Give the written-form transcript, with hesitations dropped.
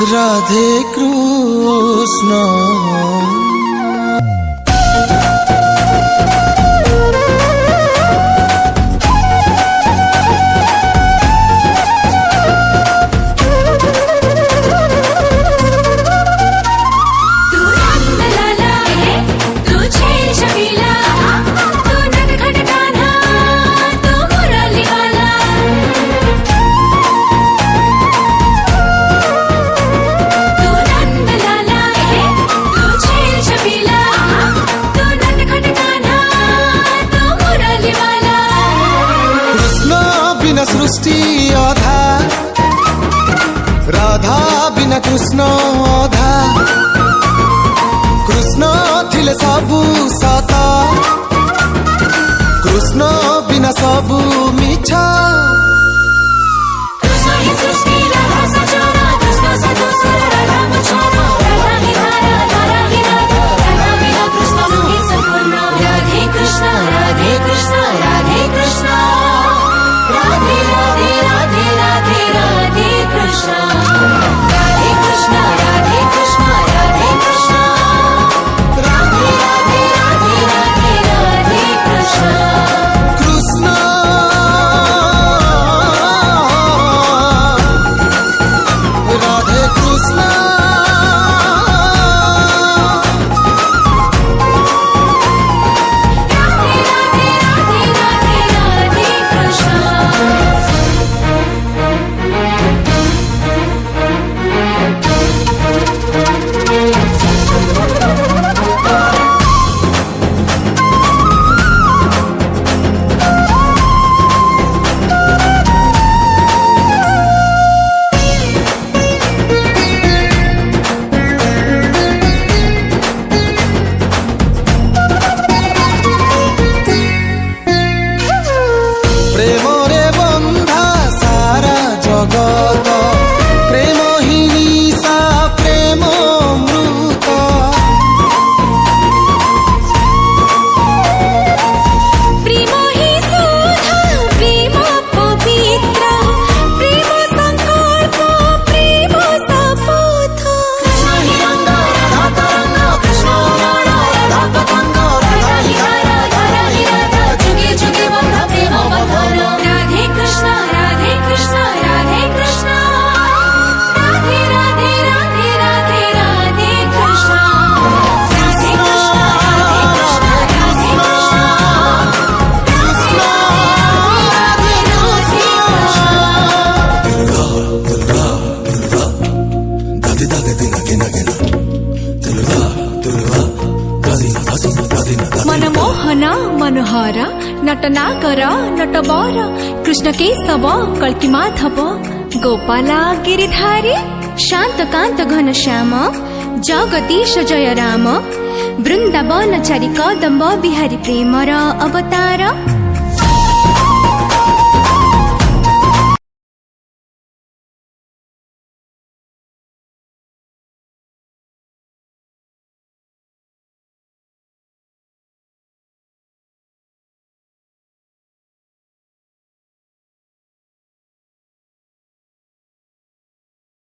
राधे कृष्ण। सृष्टि अधा, राधा बिना कृष्ण अधा। कृष्ण थिले सबु सता, कृष्ण बिना सबु मिछा। मनमोहन मनोहर नटनागर नटवर कृष्ण केशव कल्की माधव गोपाला गिरिधारी शांत कांत घनश्याम जगदीश जय राम वृंदावन चारि कदम्ब बिहारी प्रेमर अवतार।